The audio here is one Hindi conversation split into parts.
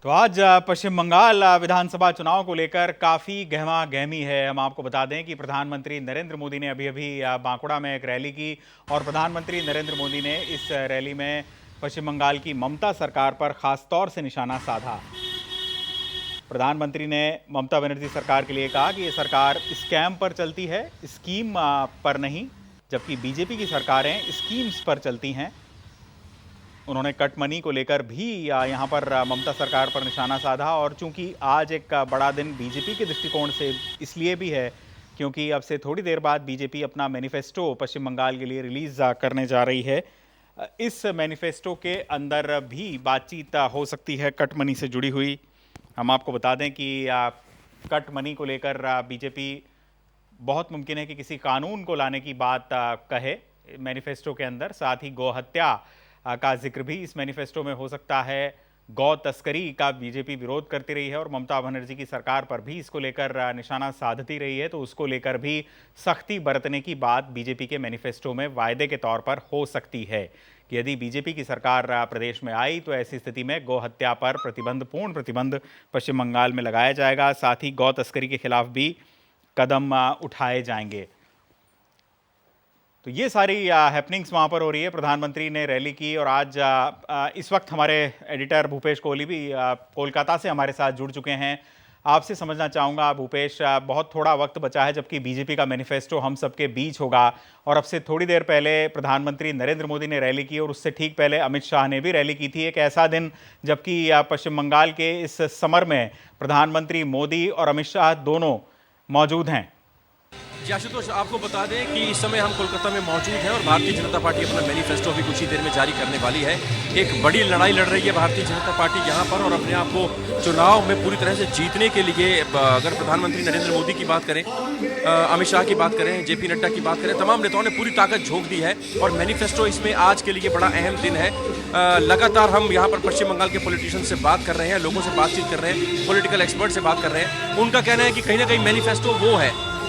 तो आज पश्चिम बंगाल विधानसभा चुनाव को लेकर काफ़ी गहमा गहमी है। हम आपको बता दें कि प्रधानमंत्री नरेंद्र मोदी ने अभी अभी बांकुड़ा में एक रैली की और प्रधानमंत्री नरेंद्र मोदी ने इस रैली में पश्चिम बंगाल की ममता सरकार पर खास तौर से निशाना साधा। प्रधानमंत्री ने ममता बनर्जी सरकार के लिए कहा कि ये सरकार स्कैम पर चलती है, स्कीम पर नहीं, जबकि बीजेपी की सरकारें स्कीम्स पर चलती हैं। उन्होंने कट मनी को लेकर भी यहाँ पर ममता सरकार पर निशाना साधा। और चूंकि आज एक बड़ा दिन बीजेपी के दृष्टिकोण से इसलिए भी है क्योंकि अब से थोड़ी देर बाद बीजेपी अपना मैनिफेस्टो पश्चिम बंगाल के लिए रिलीज करने जा रही है। इस मैनिफेस्टो के अंदर भी बातचीत हो सकती है कट मनी से जुड़ी हुई। हम आपको बता दें कि कट मनी को लेकर बीजेपी बहुत मुमकिन है कि किसी कानून को लाने की बात कहे मैनिफेस्टो के अंदर। साथ ही गौहत्या का जिक्र भी इस मैनिफेस्टो में हो सकता है। गौ तस्करी का बीजेपी विरोध करती रही है और ममता बनर्जी की सरकार पर भी इसको लेकर निशाना साधती रही है, तो उसको लेकर भी सख्ती बरतने की बात बीजेपी के मैनिफेस्टो में वायदे के तौर पर हो सकती है कि यदि बीजेपी की सरकार प्रदेश में आई तो ऐसी स्थिति में गौ हत्या पर प्रतिबंध, पूर्ण प्रतिबंध पश्चिम बंगाल में लगाया जाएगा। साथ ही गौ तस्करी के खिलाफ भी कदम उठाए जाएंगे। तो ये सारी हैपनिंग्स वहाँ पर हो रही है। प्रधानमंत्री ने रैली की और आज इस वक्त हमारे एडिटर भूपेश कोहली भी कोलकाता से हमारे साथ जुड़ चुके हैं। आपसे समझना चाहूँगा भूपेश, बहुत थोड़ा वक्त बचा है जबकि बीजेपी का मैनिफेस्टो हम सबके बीच होगा और अब से थोड़ी देर पहले प्रधानमंत्री नरेंद्र मोदी ने रैली की और उससे ठीक पहले अमित शाह ने भी रैली की थी। एक ऐसा दिन जबकि पश्चिम बंगाल के इस समर में प्रधानमंत्री मोदी और अमित शाह दोनों मौजूद हैं। जी आशुतोष, आपको बता दें कि इस समय हम कोलकाता में मौजूद हैं और भारतीय जनता पार्टी अपना मैनिफेस्टो भी कुछ ही देर में जारी करने वाली है। एक बड़ी लड़ाई लड़ रही है भारतीय जनता पार्टी यहाँ पर और अपने आप को चुनाव में पूरी तरह से जीतने के लिए अगर प्रधानमंत्री नरेंद्र मोदी की बात करें, अमित शाह की बात करें, जेपी नड्डा की बात करें, तमाम नेताओं ने पूरी ताकत झोंक दी है और मैनिफेस्टो इसमें आज के लिए बड़ा अहम दिन है। लगातार हम यहाँ पर पश्चिम बंगाल के पॉलिटिशियन से बात कर रहे हैं, लोगों से बातचीत कर रहे हैं, पॉलिटिकल एक्सपर्ट से बात कर रहे हैं। उनका कहना है कि कहीं ना कहीं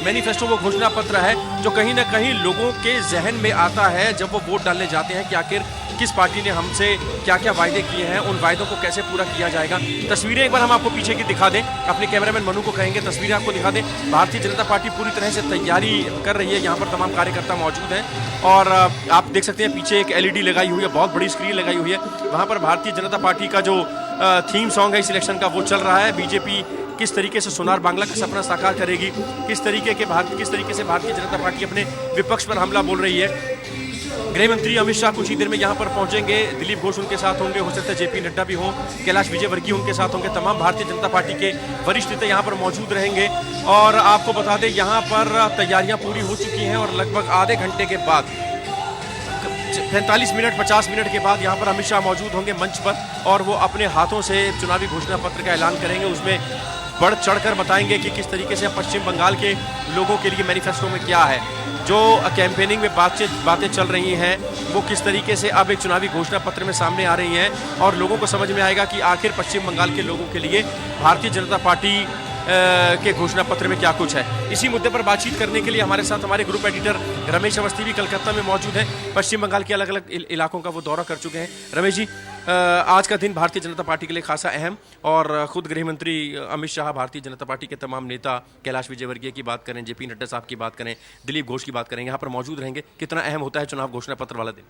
मैनिफेस्टो वो घोषणा पत्र है जो कहीं ना कहीं लोगों के जहन में आता है जब वो वोट डालने जाते हैं कि आखिर किस पार्टी ने हमसे क्या क्या वायदे किए हैं, उन वायदों को कैसे पूरा किया जाएगा। तस्वीरें एक बार हम आपको पीछे की दिखा दें, अपने कैमरामैन मनु को कहेंगे तस्वीरें आपको दिखा दें। भारतीय जनता पार्टी पूरी तरह से तैयारी कर रही है, यहाँ पर तमाम कार्यकर्ता मौजूद हैं और आप देख सकते हैं पीछे एक LED लगाई हुई है, बहुत बड़ी स्क्रीन लगाई हुई है। वहाँ पर भारतीय जनता पार्टी का जो थीम सॉन्ग है इस इलेक्शन का वो चल रहा है। बीजेपी किस तरीके से सोनार बांग्ला का सपना साकार करेगी, किस तरीके से भारतीय जनता पार्टी अपने विपक्ष पर हमला बोल रही है। गृह मंत्री अमित शाह कुछ ही देर में यहाँ पर पहुंचेंगे, दिलीप घोष उनके साथ होंगे, हो सकता है जेपी नड्डा भी हों, कैलाश विजयवर्गीय उनके साथ होंगे। तमाम भारतीय जनता पार्टी के वरिष्ठ नेता यहाँ पर मौजूद रहेंगे और आपको बता दें यहाँ पर तैयारियां पूरी हो चुकी हैं और लगभग आधे घंटे के बाद 45 मिनट 50 मिनट के बाद यहाँ पर अमित शाह मौजूद होंगे मंच पर और वो अपने हाथों से चुनावी घोषणा पत्र का ऐलान करेंगे। उसमें बढ़ चढ़कर बताएंगे कि किस तरीके से पश्चिम बंगाल के लोगों के लिए मैनिफेस्टो में क्या है, जो कैंपेनिंग में बातें चल रही हैं वो किस तरीके से अब एक चुनावी घोषणा पत्र में सामने आ रही हैं और लोगों को समझ में आएगा कि आखिर पश्चिम बंगाल के लोगों के लिए भारतीय जनता पार्टी के घोषणा पत्र में क्या कुछ है। इसी मुद्दे पर बातचीत करने के लिए हमारे साथ हमारे ग्रुप एडिटर रमेश अवस्थी भी कलकत्ता में मौजूद हैं। पश्चिम बंगाल के अलग अलग इलाकों का वो दौरा कर चुके हैं। रमेश जी, आज का दिन भारतीय जनता पार्टी के लिए खासा अहम और खुद गृह मंत्री अमित शाह, भारतीय जनता पार्टी के तमाम नेता, कैलाश विजयवर्गीय की बात करें, जेपी नड्डा साहब की बात करें, दिलीप घोष की बात करें, यहाँ पर मौजूद रहेंगे। कितना अहम होता है चुनाव घोषणा पत्र वाला दिन?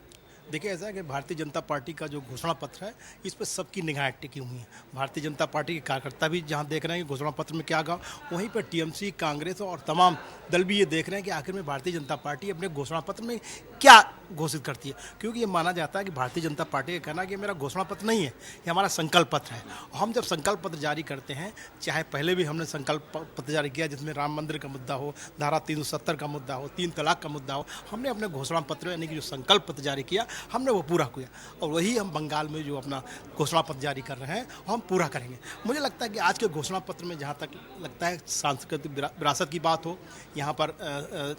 देखिए, ऐसा है कि भारतीय जनता पार्टी का जो घोषणा पत्र है इस पर सबकी निगाहें टिकी हुई हैं। भारतीय जनता पार्टी के कार्यकर्ता भी जहां देख रहे हैं कि घोषणा पत्र में क्या कहा, वहीं पर टीएमसी, कांग्रेस और तमाम दल भी ये देख रहे हैं कि आखिर में भारतीय जनता पार्टी अपने घोषणा पत्र में क्या घोषित करती है। क्योंकि ये माना जाता है कि भारतीय जनता पार्टी का कहना कि मेरा घोषणा पत्र नहीं है, ये हमारा संकल्प पत्र है। हम जब संकल्प पत्र जारी करते हैं, चाहे पहले भी हमने संकल्प पत्र जारी किया जिसमें राम मंदिर का मुद्दा हो, धारा 370 का मुद्दा हो, 3 तलाक का मुद्दा हो, हमने अपने घोषणा पत्र यानी कि जो संकल्प पत्र जारी किया हमने वो पूरा किया और वही हम बंगाल में जो अपना घोषणा पत्र जारी कर रहे हैं हम पूरा करेंगे। मुझे लगता है कि आज के घोषणा पत्र में जहाँ तक लगता है सांस्कृतिक विरासत की बात हो, यहाँ पर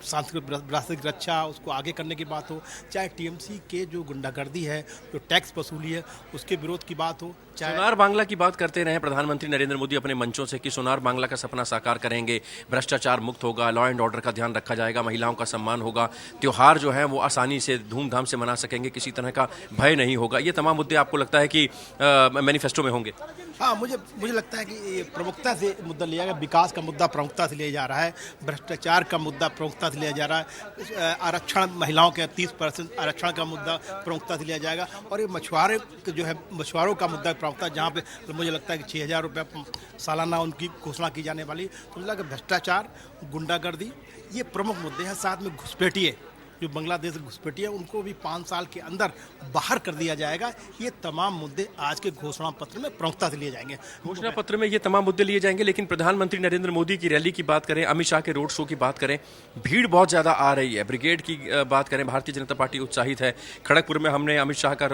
सांस्कृतिक विरासत की रक्षा, उसको आगे करने की बात हो, चाहे टीएमसी के जो गुंडागर्दी है, जो टैक्स वसूली है, उसके विरोध की बात हो, चाहे सोनार बांग्ला की बात करते रहे प्रधानमंत्री नरेंद्र मोदी अपने मंचों से कि सोनार बांग्ला का सपना साकार करेंगे, भ्रष्टाचार मुक्त होगा, लॉ एंड ऑर्डर का ध्यान रखा जाएगा, महिलाओं का सम्मान होगा, त्योहार जो है वो आसानी से धूमधाम से मना सकेंगे, किसी तरह का भय नहीं होगा। ये तमाम मुद्दे आपको लगता है कि मैनिफेस्टो में होंगे? हाँ, मुझे लगता है कि ये प्रमुखता से मुद्दा लिया गया। विकास का मुद्दा प्रमुखता से लिया जा रहा है, भ्रष्टाचार का मुद्दा प्रमुखता से लिया जा रहा है, आरक्षण, महिलाओं के 30% आरक्षण का मुद्दा प्रमुखता से लिया जाएगा, और ये मछुआरों का मुद्दा प्रमुखता, जहाँ पे तो मुझे लगता है कि 6,000 रुपये सालाना उनकी घोषणा की जाने वाली। तो मुझे लगता है भ्रष्टाचार, गुंडागर्दी, ये प्रमुख मुद्दे हैं। साथ में घुसपैठिए, जो बांग्लादेश घुसपैठिए, उनको भी 5 साल के अंदर बाहर कर दिया जाएगा। ये तमाम मुद्दे आज के घोषणा पत्र में प्रमुखता से लिए जाएंगे। घोषणा पत्र में ये तमाम मुद्दे लिए जाएंगे, लेकिन प्रधानमंत्री नरेंद्र मोदी की रैली की बात करें, अमित शाह के रोड शो की बात करें, भीड़ बहुत ज़्यादा आ रही है। ब्रिगेड की बात करें, भारतीय जनता पार्टी उत्साहित है। खड़गपुर में हमने अमित शाह का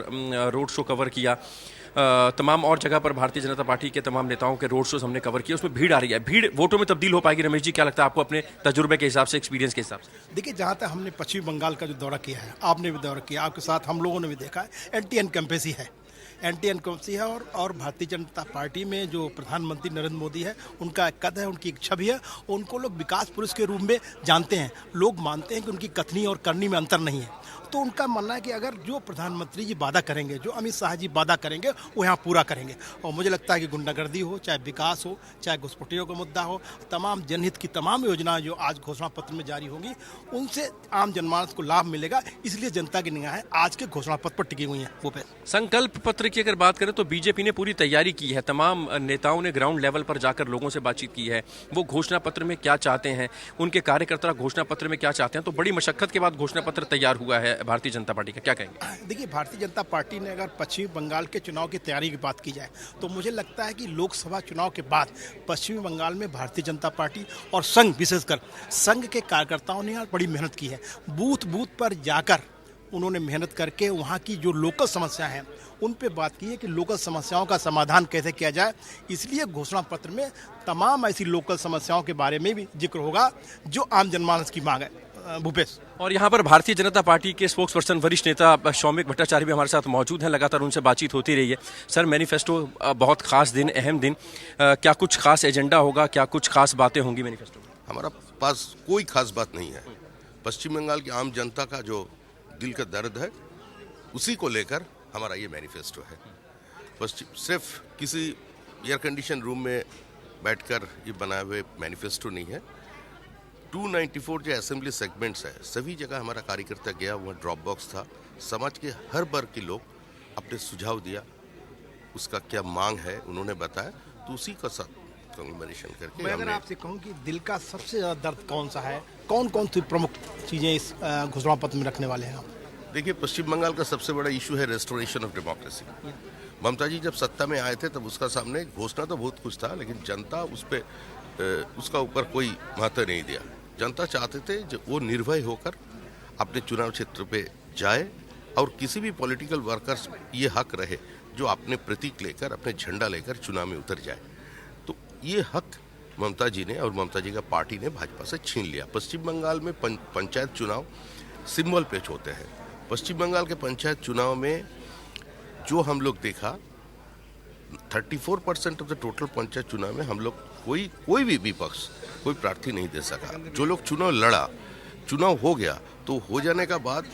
रोड शो कवर किया, तमाम और जगह पर भारतीय जनता पार्टी के तमाम नेताओं के रोड शोज हमने कवर किए। उसमें भीड़ आ रही है। भीड़ वोटों में तब्दील हो पाएगी? रमेश जी, क्या लगता है आपको अपने तजुर्बे के हिसाब से, एक्सपीरियंस के हिसाब से? देखिए, जहाँ तक हमने पश्चिम बंगाल का जो दौरा किया है, आपने भी दौरा किया, आपके साथ हम लोगों ने भी देखा है, एंटी इनकम्बेंसी है, और भारतीय जनता पार्टी में जो प्रधानमंत्री नरेंद्र मोदी है, उनका एक कद है, उनकी एक छवि है, उनको लोग विकास पुरुष के रूप में जानते हैं। लोग मानते हैं कि उनकी कथनी और करनी में अंतर नहीं है। तो उनका मानना है कि अगर जो प्रधानमंत्री जी वादा करेंगे, जो अमित शाह जी वादा करेंगे, वो यहाँ पूरा करेंगे। और मुझे लगता है कि गुंडागर्दी हो, चाहे विकास हो, चाहे घुसपैठियों का मुद्दा हो, तमाम जनहित की तमाम योजनाएं जो आज घोषणा पत्र में जारी होंगी, उनसे आम जनमानस को लाभ मिलेगा। इसलिए जनता की निगाहें आज के घोषणा पत्र पर टिकी हुई हैं। वो पे संकल्प पत्र की अगर बात करें तो बीजेपी ने पूरी तैयारी की है। तमाम नेताओं ने ग्राउंड लेवल पर जाकर लोगों से बातचीत की है। वो घोषणा पत्र में क्या चाहते हैं, उनके कार्यकर्ता घोषणा पत्र में क्या चाहते हैं। तो बड़ी मशक्कत के बाद घोषणा पत्र तैयार हुआ है भारतीय जनता पार्टी का। क्या कहेंगे? देखिए, भारतीय जनता पार्टी ने अगर पश्चिमी बंगाल के चुनाव की तैयारी की बात की जाए, तो मुझे लगता है कि लोकसभा चुनाव के बाद पश्चिमी बंगाल में भारतीय जनता पार्टी और संघ, विशेषकर संघ के कार्यकर्ताओं ने बड़ी मेहनत की है। बूथ बूथ पर जाकर उन्होंने मेहनत करके वहाँ की जो लोकल समस्या हैं, उन पे बात की है कि लोकल समस्याओं का समाधान कैसे किया जाए। इसलिए घोषणा पत्र में तमाम ऐसी लोकल समस्याओं के बारे में भी जिक्र होगा जो आम जनमानस की मांग है। भूपेश, और यहाँ पर भारतीय जनता पार्टी के स्पोक्स पर्सन, वरिष्ठ नेता शौमिक भट्टाचार्य भी हमारे साथ मौजूद हैं। लगातार उनसे बातचीत होती रही है। सर, मैनिफेस्टो बहुत खास दिन, अहम दिन, क्या कुछ खास एजेंडा होगा, क्या कुछ खास बातें होंगी मैनिफेस्टो में? हमारा पास कोई खास बात नहीं है। पश्चिम बंगाल की आम जनता का जो दिल का दर्द है, उसी को लेकर हमारा ये मैनिफेस्टो है। सिर्फ किसी एयर कंडीशन रूम में बैठकर ये बनाए हुए मैनिफेस्टो नहीं है। 294 जो असेंबली सेगमेंट्स है, सभी जगह हमारा कार्यकर्ता गया, वहाँ ड्रॉप बॉक्स था। समाज के हर वर्ग के लोग अपने सुझाव दिया, उसका क्या मांग है उन्होंने बताया, तो उसी का साथ कॉम्बिनेशन करके मैं अगर आपसे कहूं कि दिल का सबसे ज़्यादा दर्द कौन सा है, कौन कौन सी प्रमुख चीज़ें इस घोषणा पत्र में रखने वाले हैं आप? देखिए, पश्चिम बंगाल का सबसे बड़ा इशू है रेस्टोरेशन ऑफ डेमोक्रेसी। ममता जी जब सत्ता में आए थे, तब उसका सामने घोषणा तो बहुत कुछ था, लेकिन जनता उसका ऊपर कोई महत्व नहीं दिया। जनता चाहते थे जो वो निर्भय होकर अपने चुनाव क्षेत्र पे जाए, और किसी भी पॉलिटिकल वर्कर्स ये हक रहे जो अपने प्रतीक लेकर, अपने झंडा लेकर चुनाव में उतर जाए। तो ये हक ममता जी ने और ममता जी का पार्टी ने भाजपा से छीन लिया। पश्चिम बंगाल में पंचायत चुनाव सिंबल पेच होते हैं। पश्चिम बंगाल के पंचायत चुनाव में जो हम लोग देखा, 34% ऑफ द टोटल पंचायत चुनाव में हम लोग कोई भी विपक्ष, कोई प्रार्थी नहीं दे सका। जो लोग चुनाव लड़ा, चुनाव हो गया, तो हो जाने का बाद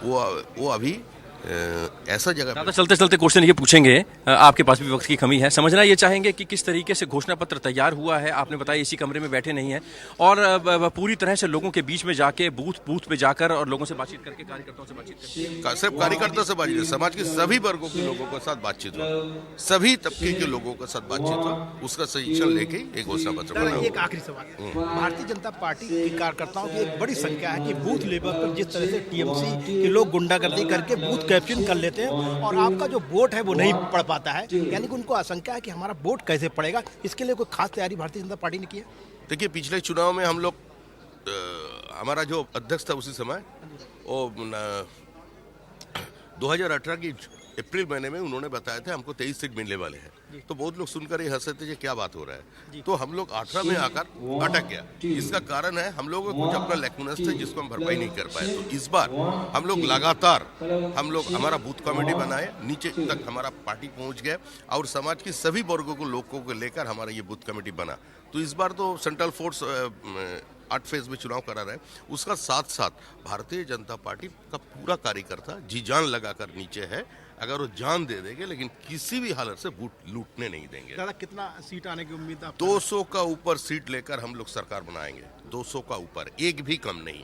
वो अभी ऐसा जगह चलते चलते क्वेश्चन ये पूछेंगे, आपके पास भी वक्त की कमी है, समझना ये चाहेंगे कि किस तरीके से घोषणा पत्र तैयार हुआ है। आपने बताया इसी कमरे में बैठे नहीं है, और पूरी तरह से लोगों के बीच में जाके बूथ पे जाकर और लोगों से बातचीत करके, कार्यकर्ताओं से बातचीत करके, सिर्फ कार्यकर्ता से बातचीत, समाज के सभी वर्गों के लोगों के साथ बातचीत हो, सभी तबके के लोगों के साथ बातचीत हो, उसका सजेशन लेके एक घोषणा पत्र बना। एक आखिरी सवाल, भारतीय जनता पार्टी के कार्यकर्ताओं की एक बड़ी संख्या है कि बूथ लेवल पर जिस तरह से टीएमसी के लोग गुंडागर्दी करके बूथ कैप्चरिंग कर लेते हैं, और आपका जो वोट है वो नहीं पड़ पाता है, यानी कि उनको आशंका है कि हमारा वोट कैसे पड़ेगा। इसके लिए कोई खास तैयारी भारतीय जनता पार्टी ने की है? देखिए, पिछले चुनाव में हम लोग, हमारा जो अध्यक्ष था उसी समय, वो 2018 की अप्रैल महीने में उन्होंने बताया था हमको 23 सीट मिलने वाले हैं, तो बहुत लोग सुनकर ये हंस रहे थे कि क्या बात हो रहा है। तो हम लोग 18 में आकर अटक गया। इसका कारण है हम लोगों को कुछ अपना लैकुनस थे जिसको हम भरपाई नहीं कर पाए। तो इस बार हम लोग लगातार हमारा बूथ कमेटी बनाए, नीचे तक हमारा पार्टी पहुंच गया और समाज की सभी वर्गों को लोगों को लेकर हमारा ये बूथ कमेटी बना। तो इस बार तो सेंट्रल फोर्स 8 फेज में चुनाव करा रहे हैं, उसका साथ साथ भारतीय जनता पार्टी का पूरा कार्यकर्ता जी जान लगाकर नीचे है। अगर वो जान दे देंगे लेकिन किसी भी हालत से वोट लूटने नहीं देंगे। दादा कितना सीट आने की उम्मीद है? 200 का ऊपर सीट लेकर हम लोग सरकार बनाएंगे, 200 का ऊपर, एक भी कम नहीं।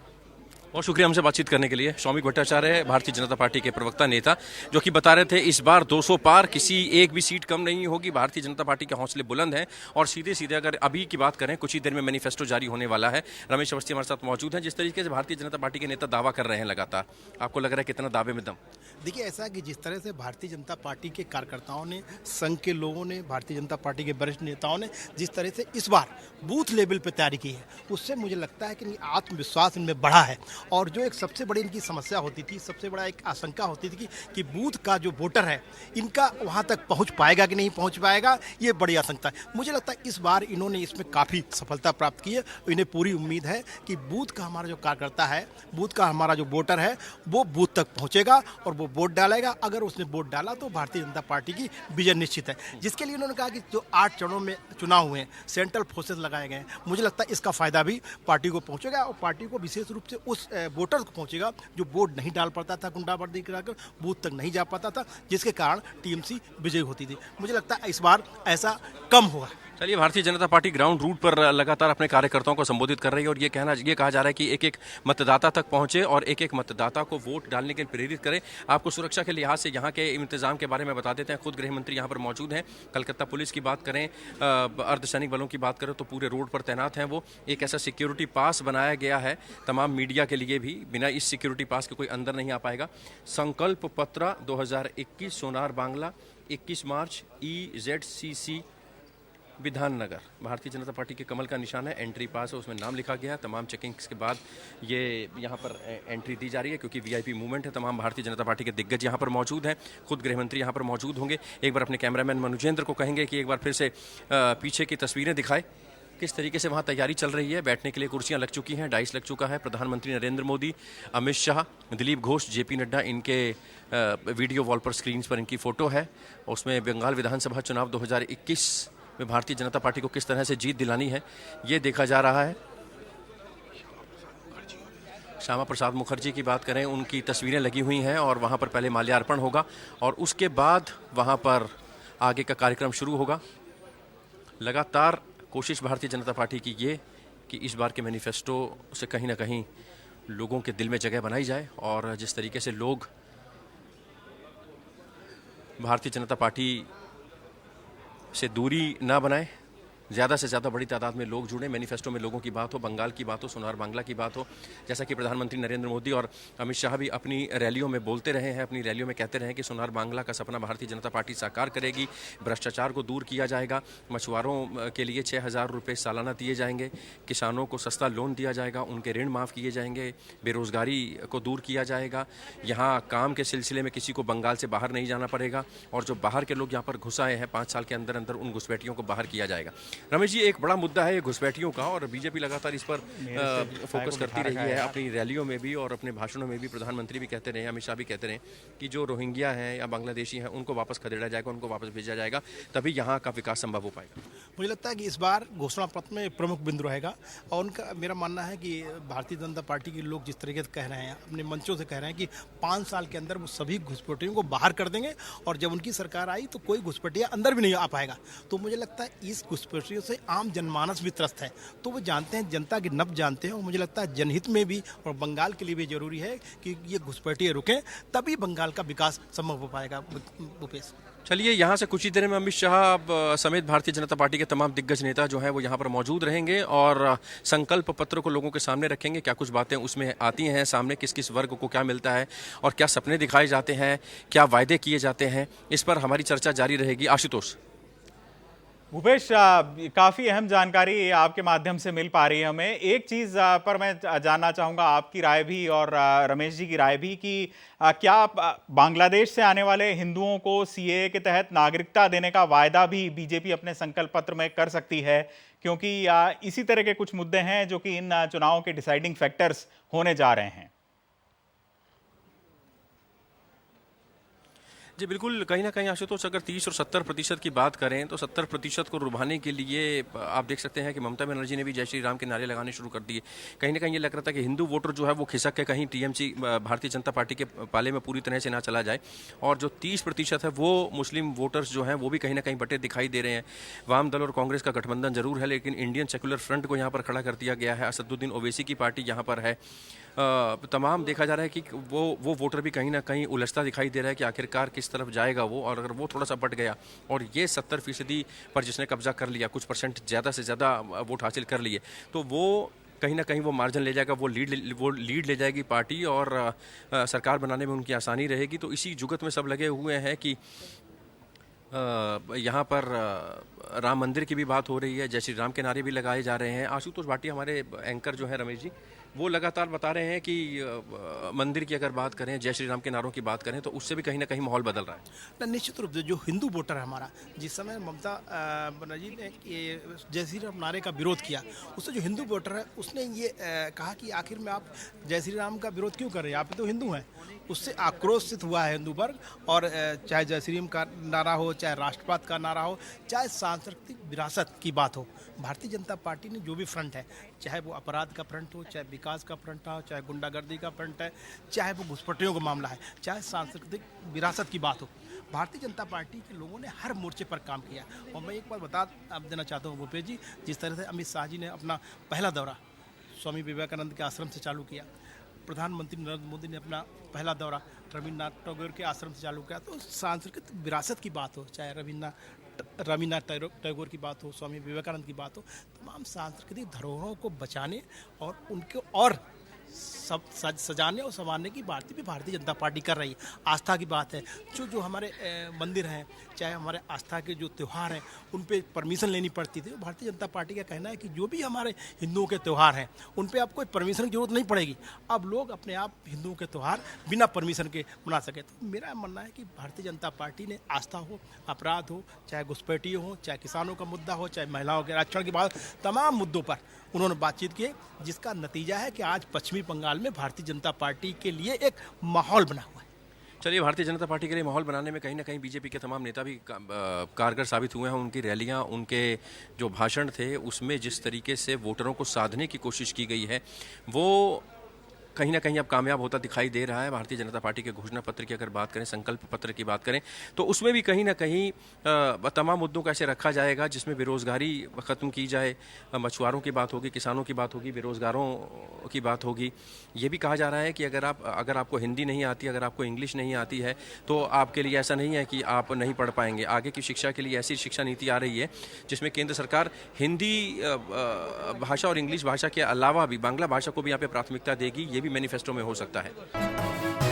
बहुत शुक्रिया हमसे बातचीत करने के लिए। शौमिक भट्टाचार्य है भारतीय जनता पार्टी के प्रवक्ता नेता, जो कि बता रहे थे इस बार 200 पार, किसी एक भी सीट कम नहीं होगी। भारतीय जनता पार्टी के हौसले बुलंद हैं और सीधे सीधे अगर अभी की बात करें, कुछ ही देर में मैनिफेस्टो जारी होने वाला है। रमेश अवस्थी हमारे साथ मौजूद हैं। जिस तरीके से भारतीय जनता पार्टी के नेता दावा कर रहे हैं लगातार, आपको लग रहा है कितना दावे में दम? देखिए, ऐसा कि जिस तरह से भारतीय जनता पार्टी के कार्यकर्ताओं ने, संघ के लोगों ने, भारतीय जनता पार्टी के वरिष्ठ नेताओं ने जिस तरह से इस बार बूथ लेवल पर तैयारी की है, उससे मुझे लगता है कि आत्मविश्वास इनमें बढ़ा है। और जो एक सबसे बड़ी इनकी समस्या होती थी, सबसे बड़ा एक आशंका होती थी कि बूथ का जो वोटर है इनका वहाँ तक पहुँच पाएगा कि नहीं पहुँच पाएगा, ये बड़ी आशंका है। मुझे लगता है इस बार इन्होंने इसमें काफ़ी सफलता प्राप्त की है। इन्हें पूरी उम्मीद है कि बूथ का हमारा जो कार्यकर्ता है, बूथ का हमारा जो वोटर है, वो बूथ तक पहुँचेगा और वो वोट डालेगा। अगर उसने वोट डाला तो भारतीय जनता पार्टी की विजय निश्चित है। जिसके लिए उन्होंने कहा कि जो 8 चरणों में चुनाव हुए हैं, सेंट्रल फोर्सेस लगाए गए हैं, मुझे लगता है इसका फायदा भी पार्टी को पहुंचेगा और पार्टी को विशेष रूप से उस वोटर को पहुंचेगा जो वोट नहीं डाल पाता था, गुंडागर्दी कराकर बूथ तक नहीं जा पाता था, जिसके कारण टीएमसी विजयी होती थी। मुझे लगता है इस बार ऐसा कम होगा। चलिए, Bharatiya Janata party ground root पर लगातार अपने कार्यकर्ताओं को संबोधित कर रही है और ये कहा जा रहा है कि एक एक मतदाता तक पहुंचे और एक एक मतदाता को वोट डालने के लिए प्रेरित करें। आपको सुरक्षा के लिहाज से यहाँ के इंतजाम के बारे में बता देते हैं। खुद गृह मंत्री यहाँ पर मौजूद हैं। कलकत्ता पुलिस की बात करें, अर्धसैनिक बलों की बात करें तो पूरे रोड पर तैनात हैं वो। एक ऐसा सिक्योरिटी पास बनाया गया है तमाम मीडिया के लिए भी, बिना इस सिक्योरिटी पास के कोई अंदर नहीं आ पाएगा। संकल्प पत्र 2021 सोनार बांग्ला, 21 मार्च EZCC विधाननगर। भारतीय जनता पार्टी के कमल का निशान है, एंट्री पास है, उसमें नाम लिखा गया है। तमाम चेकिंग्स के बाद ये यहाँ पर एंट्री दी जा रही है क्योंकि VIP मूवमेंट है। तमाम भारतीय जनता पार्टी के दिग्गज यहाँ पर मौजूद हैं। खुद गृह मंत्री यहाँ पर मौजूद होंगे। एक बार अपने कैमरामैन मनुजेंद्र को कहेंगे कि एक बार फिर से पीछे की तस्वीरें दिखाए, किस तरीके से वहाँ तैयारी चल रही है। बैठने के लिए कुर्सियाँ लग चुकी हैं, डाइस लग चुका है। प्रधानमंत्री नरेंद्र मोदी, अमित शाह, दिलीप घोष, JP नड्डा, इनके वीडियो वॉल पर स्क्रीन पर इनकी फ़ोटो है। उसमें बंगाल विधानसभा चुनाव 2021 में भारतीय जनता पार्टी को किस तरह से जीत दिलानी है, ये देखा जा रहा है। श्यामा प्रसाद मुखर्जी की बात करें, उनकी तस्वीरें लगी हुई हैं और वहाँ पर पहले माल्यार्पण होगा और उसके बाद वहाँ पर आगे का कार्यक्रम शुरू होगा। लगातार कोशिश भारतीय जनता पार्टी की ये कि इस बार के मैनिफेस्टो से कहीं ना कहीं लोगों के दिल में जगह बनाई जाए और जिस तरीके से लोग भारतीय जनता पार्टी से दूरी ना बनाए, ज़्यादा से ज़्यादा बड़ी तादाद में लोग जुड़े। मैनिफेस्टो में लोगों की बात हो, बंगाल की बात हो, सोनार बांग्ला की बात हो। जैसा कि प्रधानमंत्री नरेंद्र मोदी और अमित शाह भी अपनी रैलियों में बोलते रहे हैं, अपनी रैलियों में कहते रहे हैं कि सोनार बांग्ला का सपना भारतीय जनता पार्टी साकार करेगी, भ्रष्टाचार को दूर किया जाएगा, मछुआरों के लिए 6,000 रुपये सालाना दिए जाएंगे, किसानों को सस्ता लोन दिया जाएगा, उनके ऋण माफ़ किए जाएंगे, बेरोज़गारी को दूर किया जाएगा, यहाँ काम के सिलसिले में किसी को बंगाल से बाहर नहीं जाना पड़ेगा और जो बाहर के लोग यहाँ पर घुस आए हैं 5 साल के अंदर अंदर, उन घुसपैठियों को बाहर किया जाएगा। रमेश जी, एक बड़ा मुद्दा है ये घुसपैठियों का और बीजेपी लगातार इस पर फोकस करती रही है अपनी रैलियों में भी और अपने भाषणों में भी। प्रधानमंत्री भी कहते रहे, अमित शाह भी कहते रहे कि जो रोहिंग्या हैं या बांग्लादेशी हैं उनको वापस खदेड़ा जाएगा, उनको वापस भेजा जाएगा, तभी यहाँ का विकास संभव हो पाएगा। मुझे लगता है कि इस बार घोषणा पत्र में प्रमुख बिंदु रहेगा और उनका मेरा मानना है कि भारतीय जनता पार्टी के लोग जिस तरीके से कह रहे हैं, अपने मंचों से कह रहे हैं कि 5 साल के अंदर वो सभी घुसपैठियों को बाहर कर देंगे और जब उनकी सरकार आई तो कोई घुसपैठिया अंदर भी नहीं आ पाएगा। तो मुझे लगता है इस घुसपैठियों से आम जनमानस भी त्रस्त है, तो वो जानते हैं, जनता की नब्ज जानते हैं और मुझे लगता है जनहित में भी और बंगाल के लिए भी जरूरी है कि ये घुसपैठिए रुकें, तभी बंगाल का विकास संभव हो पाएगा। भूपेश, चलिए, यहाँ से कुछ ही देर में अमित शाह समेत भारतीय जनता पार्टी के तमाम दिग्गज नेता जो हैं वो यहाँ पर मौजूद रहेंगे और संकल्प पत्र को लोगों के सामने रखेंगे। क्या कुछ बातें उसमें आती हैं सामने, किस किस वर्ग को क्या मिलता है और क्या सपने दिखाए जाते हैं, क्या वायदे किए जाते हैं, इस पर हमारी चर्चा जारी रहेगी। आशुतोष। भूपेश, काफ़ी अहम जानकारी आपके माध्यम से मिल पा रही है हमें। एक चीज़ पर मैं जानना चाहूँगा आपकी राय भी और रमेश जी की राय भी कि क्या बांग्लादेश से आने वाले हिंदुओं को सीएए के तहत नागरिकता देने का वायदा भी बीजेपी अपने संकल्प पत्र में कर सकती है? क्योंकि इसी तरह के कुछ मुद्दे हैं जो कि इन चुनावों के डिसाइडिंग फैक्टर्स होने जा रहे हैं। जी बिल्कुल, कहीं न कहीं आशुतोष अगर 30 और 70% की बात करें तो 70% को रुभाने के लिए आप देख सकते हैं कि ममता बनर्जी ने भी जय श्री राम के नारे लगाने शुरू कर दिए। कहीं न कहीं ये लग रहा था कि हिंदू वोटर जो है वो खिसक के कहीं टीएमसी भारतीय जनता पार्टी के पाले में पूरी तरह से ना चला जाए, और जो 30% है वो मुस्लिम वोटर्स जो हैं वो भी कहीं न कहीं बटे दिखाई दे रहे हैं। वाम दल और कांग्रेस का गठबंधन जरूर है, लेकिन इंडियन सेक्युलर फ्रंट को यहाँ पर खड़ा कर दिया गया है। असदुद्दीन ओवैसी की पार्टी यहाँ पर है। तमाम देखा जा रहा है कि वो वोटर भी कहीं ना कहीं उलझता दिखाई दे रहा है कि आखिरकार किस तरफ जाएगा वो, और अगर वो थोड़ा सा बट गया और ये 70% पर जिसने कब्जा कर लिया, कुछ परसेंट ज़्यादा से ज़्यादा वोट हासिल कर लिए, तो वो कहीं ना कहीं वो मार्जिन ले जाएगा, वो लीड ले जाएगी पार्टी, और सरकार बनाने में उनकी आसानी रहेगी। तो इसी जुगत में सब लगे हुए हैं कि यहाँ पर राम मंदिर की भी बात हो रही है, जय श्री राम के नारे भी लगाए जा रहे हैं। आशुतोष भाटिया हमारे एंकर जो हैं रमेश जी, वो लगातार बता रहे हैं कि मंदिर की अगर बात करें, जय श्री राम के नारों की बात करें, तो उससे भी कहीं ना कहीं माहौल बदल रहा है। निश्चित रूप से जो हिंदू वोटर है हमारा, जिस समय ममता बनर्जी ने ये जय श्री राम नारे का विरोध किया, उससे जो हिंदू वोटर है उसने ये कहा कि आखिर में आप जय श्री राम का विरोध क्यों कर रहे हैं, आप तो हिंदू हैं। उससे आक्रोशित हुआ है हिंदू वर्ग, और चाहे जय श्री राम का नारा हो, चाहे राष्ट्रवाद का नारा हो, चाहे सांस्कृतिक विरासत की बात हो, भारतीय जनता पार्टी ने जो भी फ्रंट है, चाहे वो अपराध का फ्रंट हो, चाहे विकास का फ्रंट हो, चाहे गुंडागर्दी का फ्रंट है, चाहे वो घुसपैठियों का मामला है, चाहे सांस्कृतिक विरासत की बात हो, भारतीय जनता पार्टी के लोगों ने हर मोर्चे पर काम किया। और मैं एक बार बता देना चाहता हूँ भूपेश जी, जिस तरह से अमित शाह जी ने अपना पहला दौरा स्वामी विवेकानंद के आश्रम से चालू किया, प्रधानमंत्री नरेंद्र मोदी ने अपना पहला दौरा रविन्द्रनाथ टैगोर के आश्रम से चालू किया। तो सांस्कृतिक विरासत की बात हो, चाहे रविन्द्रनाथ टैगोर की बात हो, स्वामी विवेकानंद की बात हो, तमाम सांस्कृतिक धरोहरों को बचाने और उनको और सब सजाने और संवारने की बात भी भारतीय जनता पार्टी कर रही है। आस्था की बात है, जो हमारे मंदिर हैं, चाहे हमारे आस्था के जो त्यौहार हैं, उन पे परमिशन लेनी पड़ती थी। भारतीय जनता पार्टी का कहना है कि जो भी हमारे हिंदुओं के त्यौहार हैं उन पे अब कोई परमिशन की जरूरत नहीं पड़ेगी, अब लोग अपने आप हिंदुओं के त्यौहार बिना परमिशन के मना सके। तो मेरा मानना है कि भारतीय जनता पार्टी ने आस्था हो, अपराध हो, चाहे घुसपैठी हो, चाहे किसानों का मुद्दा हो, चाहे महिलाओं के आरक्षण की बात, तमाम मुद्दों पर उन्होंने बातचीत की, जिसका नतीजा है कि आज पश्चिमी बंगाल में भारतीय जनता पार्टी के लिए एक माहौल बना हुआ है। चलिए, भारतीय जनता पार्टी के लिए माहौल बनाने में कहीं ना कहीं बीजेपी के तमाम नेता भी कारगर साबित हुए हैं। उनकी रैलियां, उनके जो भाषण थे, उसमें जिस तरीके से वोटरों को साधने की कोशिश की गई है, वो कहीं ना कहीं अब कामयाब होता दिखाई दे रहा है। भारतीय जनता पार्टी के घोषणा पत्र की अगर बात करें, संकल्प पत्र की बात करें, तो उसमें भी कहीं ना कहीं तमाम मुद्दों को ऐसे रखा जाएगा जिसमें बेरोजगारी ख़त्म की जाए, मछुआरों की बात होगी, किसानों की बात होगी, बेरोजगारों की बात होगी। ये भी कहा जा रहा है कि अगर आपको हिंदी नहीं आती, अगर आपको इंग्लिश नहीं आती है, तो आपके लिए ऐसा नहीं है कि आप नहीं पढ़ पाएंगे। आगे की शिक्षा के लिए ऐसी शिक्षा नीति आ रही है जिसमें केंद्र सरकार हिंदी भाषा और इंग्लिश भाषा के अलावा भी बांग्ला भाषा को भी यहाँ पे प्राथमिकता देगी। ये भी मैनिफेस्टो में हो सकता है।